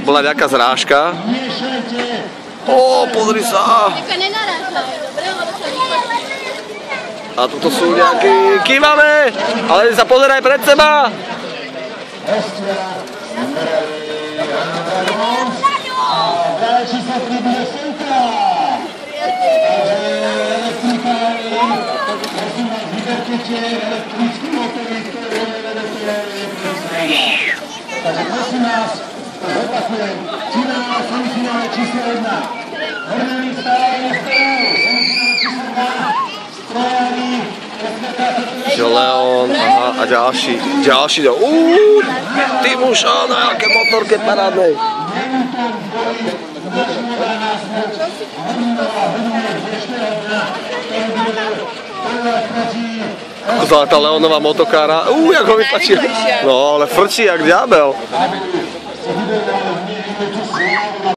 bola nejaká zrážka. Ó, pozri sa. A tuto sú nejakí, kývame, ale sa pozeraj pred seba. Takže prosím vás, opakujem, finále, semifinále číslo 1. Hornány vstávanie strojov, semifinále číslo 2. Strojami, Leon, aha, a ďalší, ty muša, na jaké motorke parádnej. Ako sa tá Leonová motokára, jak ho vypačil. No, ale frčí jak diabel.